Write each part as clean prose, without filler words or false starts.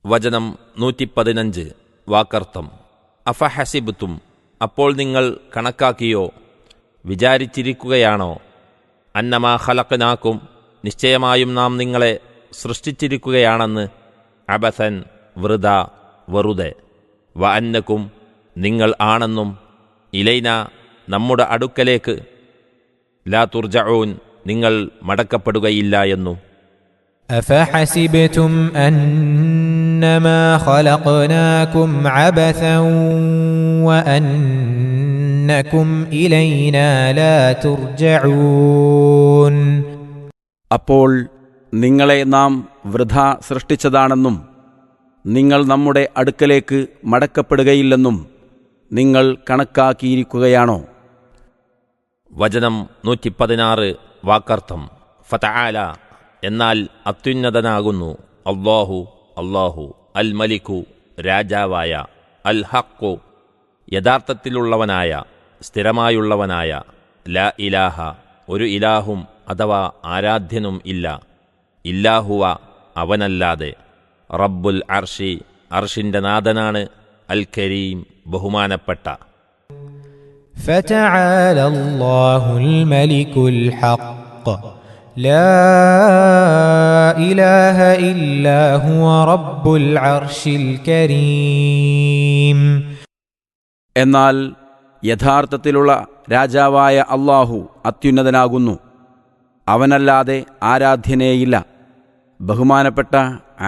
വചനം 115 വാക്കർത്ഥം. അഫഹസിബ്തും, അപ്പോൾ നിങ്ങൾ കണക്കാക്കിയോ, വിചാരിച്ചിരിക്കുകയാണോ, അന്നമാ ഖലഖ്നാക്കും, നിശ്ചയമായും നാം നിങ്ങളെ സൃഷ്ടിച്ചിരിക്കുകയാണെന്ന്, അബസൻ, വൃഥ, വെറുതെ, വ അന്നക്കും, നിങ്ങൾ ആണെന്നും, ഇലൈന, നമ്മുടെ അടുക്കലേക്ക്, ലാ തുർജഊൻ, നിങ്ങൾ മടക്കപ്പെടുകയില്ല എന്നും. أفحسبتم أنما خلقناكم عبثا وأنكم إلينا لا ترجعون. അപ്പോൾ നിങ്ങളെ നാം വൃഥ സൃഷ്ടിച്ചതാണെന്നും നിങ്ങൾ നമ്മുടെ അടുക്കലേക്ക് മടക്കപ്പെടുകയില്ലെന്നും നിങ്ങൾ കണക്കാക്കിയിരിക്കുകയാണോ? വചനം 116 വാക്കർത്ഥം. ഫതആല, എന്നാൽ അത്യുന്നതനാകുന്നു, അല്ലാഹു, അല്ലാഹു, അൽ മലിക്കു, രാജാവായ, അൽ ഹഖു, യഥാർത്ഥത്തിലുള്ളവനായ, സ്ഥിരമായുള്ളവനായ, ലാ ഇലാഹ, ഒരു ഇലാഹും അഥവാ ആരാധ്യനും ഇല്ല, ഇല്ലാഹുവ, അവനല്ലാതെ, റബ്ബുൽ അർഷി, അർഷിൻ്റെ നാഥനാണ്, അൽ കരീം, ബഹുമാനപ്പെട്ട. فتعالى الله الملك الحق لا إله إلا هو رب العرش الكريم. എന്നാൽ യഥാർത്ഥത്തിലുള്ള രാജാവായ അല്ലാഹു അത്യുന്നതനാകുന്നു, അവനല്ലാതെ ആരാധ്യനേയില്ല, ബഹുമാനപ്പെട്ട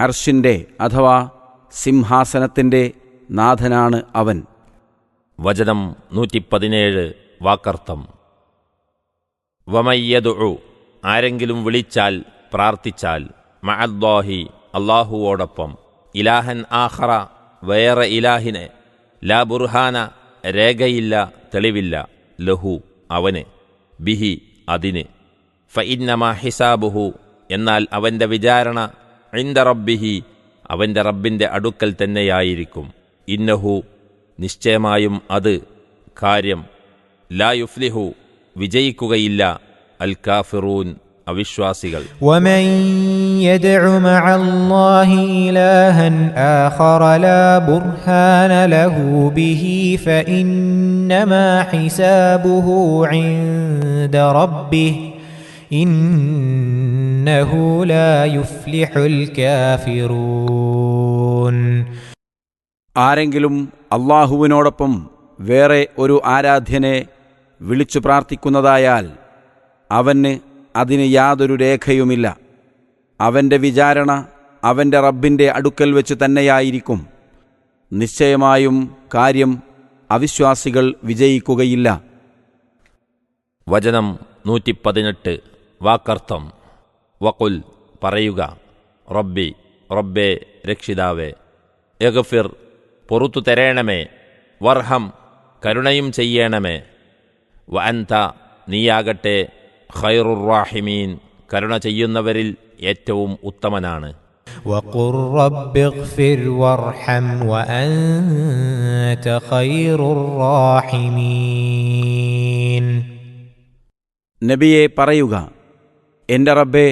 അർഷിൻ്റെ അഥവാ സിംഹാസനത്തിൻ്റെ നാഥനാണ് അവൻ. വചനം 117 വാക്കർത്ഥം. വമയ്യദുഉ, ആരെങ്കിലും വിളിച്ചാൽ, പ്രാർത്ഥിച്ചാൽ, മഅല്ലാഹി, അല്ലാഹുവോടൊപ്പം, ഇലാഹൻ ആഖറ, വേറെ ഇലാഹിനെ, ലാ ബുർഹാന, രേഖയില്ല, തെളിവില്ല, ലഹു, അവന്, ബിഹി, അതിന്, ഫഇന്നമാ ഹിസാബുഹു, എന്നാൽ അവൻ്റെ വിചാരണ, ഇൻദ റബ്ബിഹി, അവൻ്റെ റബ്ബിൻ്റെ അടുക്കൽ തന്നെയായിരിക്കും, ഇന്നഹു, നിശ്ചയമായും അത്, കാര്യം, ലാ യുഫ്ലിഹു, വിജയിക്കുകയില്ല, അൽ കാഫിറൂൻ, അവിശ്വാസികൾ. ومن يدع مع الله إلها آخر لا برهان له به فإنما حسابه عند ربه إنه لا يفلح الكافرون. ആരെങ്കിലും അല്ലാഹുവിനോടൊപ്പം വേറെ ഒരു ആരാധ്യനെ വിളിച്ചു പ്രാർത്ഥിക്കുന്നതായാൽ അവന് അതിന് യാതൊരു രേഖയുമില്ല, അവൻ്റെ വിചാരണ അവൻ്റെ റബ്ബിൻ്റെ അടുക്കൽ വെച്ച് തന്നെയായിരിക്കും, നിശ്ചയമായും കാര്യം, അവിശ്വാസികൾ വിജയിക്കുകയില്ല. വചനം 118 വാക്കർത്ഥം. വഖുൽ, പറയുക, റബ്ബി, റബ്ബേ, രക്ഷിതാവേ, യഗ്ഫിർ, പൊറുത്തു തരേണമേ, വർഹം, കരുണയും ചെയ്യണമേ, വ അൻത, നീയാകട്ടെ, ഖൈറുർ റാഹിമീൻ, കരുണ ചെയ്യുന്നവരിൽ ഏറ്റവും ഉത്തമനാണ്. وقل رب اغفر وارحم وأنت خير الراحمين. നബിയെ പറയുക, എൻ്റെ റബ്ബേ,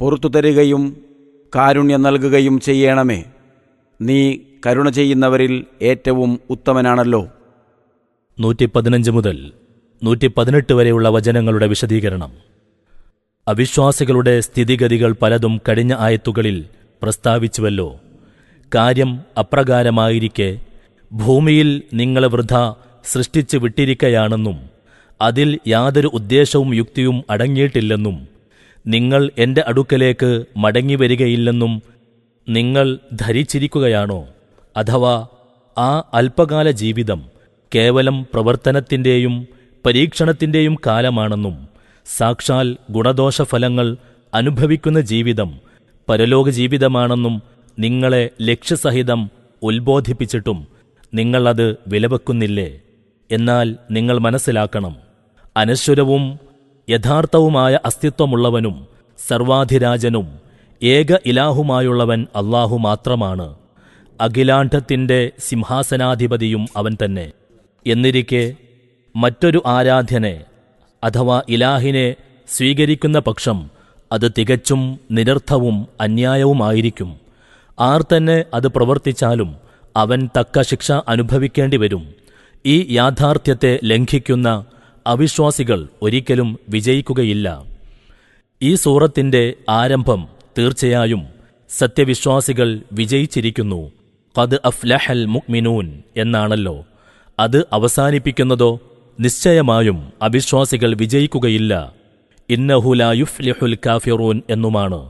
പൊറുത്തു തരികയും കാരുണ്യം നൽകുകയും ചെയ്യണമേ, നീ കരുണ ചെയ്യുന്നവരിൽ ഏറ്റവും ഉത്തമനാണല്ലോ. 115 മുതൽ 118 വരെയുള്ള വചനങ്ങളുടെ വിശദീകരണം. അവിശ്വാസികളുടെ സ്ഥിതിഗതികൾ പലതും കഴിഞ്ഞ ആയത്തുകളിൽ പ്രസ്താവിച്ചുവല്ലോ. കാര്യം അപ്രകാരമായിരിക്കെ ഭൂമിയിൽ നിങ്ങളെ വൃഥ സൃഷ്ടിച്ചു വിട്ടിരിക്കയാണെന്നും അതിൽ യാതൊരു ഉദ്ദേശവും യുക്തിയും അടങ്ങിയിട്ടില്ലെന്നും നിങ്ങൾ എൻ്റെ അടുക്കലേക്ക് മടങ്ങിവരികയില്ലെന്നും നിങ്ങൾ ധരിച്ചിരിക്കുകയാണോ? അഥവാ ആ അല്പകാല ജീവിതം കേവലം പ്രവർത്തനത്തിൻ്റെയും പരീക്ഷണത്തിൻ്റെയും കാലമാണെന്നും സാക്ഷാൽ ഗുണദോഷഫലങ്ങൾ അനുഭവിക്കുന്ന ജീവിതം പരലോക ജീവിതമാണെന്നും നിങ്ങളെ ലക്ഷ്യസഹിതം ഉത്ബോധിപ്പിച്ചിട്ടും നിങ്ങളത് വിലവെക്കുന്നില്ലേ? എന്നാൽ നിങ്ങൾ മനസ്സിലാക്കണം, അനശ്വരവും യഥാർത്ഥവുമായ അസ്തിത്വമുള്ളവനും സർവാധിരാജനും ഏക ഇലാഹുമായുള്ളവൻ അല്ലാഹു മാത്രമാണ്. അഖിലാണ്ഡത്തിൻ്റെ സിംഹാസനാധിപതിയും അവൻ തന്നെ. എന്നിരിക്കെ മറ്റൊരു ആരാധ്യനെ അഥവാ ഇലാഹിനെ സ്വീകരിക്കുന്ന പക്ഷം അത് തികച്ചും നിരർത്ഥവും അന്യായവുമായിരിക്കും. ആർ തന്നെ അത് പ്രവർത്തിച്ചാലും അവൻ തക്ക ശിക്ഷ അനുഭവിക്കേണ്ടി വരും. ഈ യാഥാർത്ഥ്യത്തെ ലംഘിക്കുന്ന അവിശ്വാസികൾ ഒരിക്കലും വിജയിക്കുകയില്ല. ഈ സൂറത്തിന്റെ ആരംഭം തീർച്ചയായും സത്യവിശ്വാസികൾ വിജയിച്ചിരിക്കുന്നു, ഖദ് അഫ്ലഹൽ മുഅ്മിനൂൻ എന്നാണല്ലോ. അത് അവസാനിപ്പിക്കുന്നതോ നിശ്ചയമായും അവിശ്വാസികൾ വിജയിക്കുകയില്ല, ഇന്നഹു ലാ യുഫ്ലിഹുൽ കാഫിറൂൻ എന്നുമാണ്.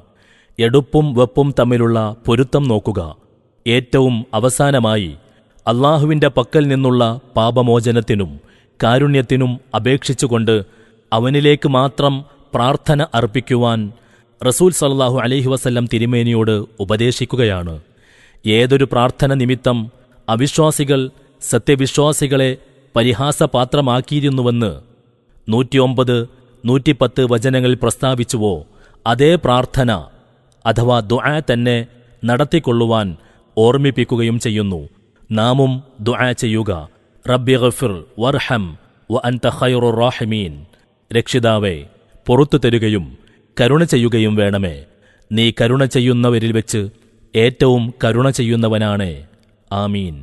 എടുപ്പും വെപ്പും തമ്മിലുള്ള പൊരുത്തം നോക്കുക. ഏറ്റവും അവസാനമായി അള്ളാഹുവിന്റെ പക്കൽ നിന്നുള്ള പാപമോചനത്തിനും കാരുണ്യത്തിനും അപേക്ഷിച്ചുകൊണ്ട് അവനിലേക്ക് മാത്രം പ്രാർത്ഥന അർപ്പിക്കുവാൻ റസൂൽ സല്ലല്ലാഹു അലൈഹി വസല്ലം തിരുമേനിയോട് ഉപദേശിക്കുകയാണ്. ഏതൊരു പ്രാർത്ഥന നിമിത്തം അവിശ്വാസികൾ സത്യവിശ്വാസികളെ പരിഹാസപാത്രമാക്കിയിരുന്നുവെന്ന് 109, 110 വചനങ്ങളിൽ പ്രസ്താവിച്ചുവോ, അതേ പ്രാർത്ഥന അഥവാ ദുആ തന്നെ നടത്തിക്കൊള്ളുവാൻ ഓർമ്മിപ്പിക്കുകയും ചെയ്യുന്നു. നാമും ദുആ ചെയ്യുക. റബ്ബിഗ്ഫിർ വർഹം വ അൻത ഖൈറുർ റാഹിമീൻ. രക്ഷിതാവേ, പുറത്തു തരുകയും കരുണ ചെയ്യുകയും വേണമേ. നീ കരുണ ചെയ്യുന്നവരിൽ വെച്ച് ഏറ്റവും കരുണ ചെയ്യുന്നവനാണേ. ആമീൻ.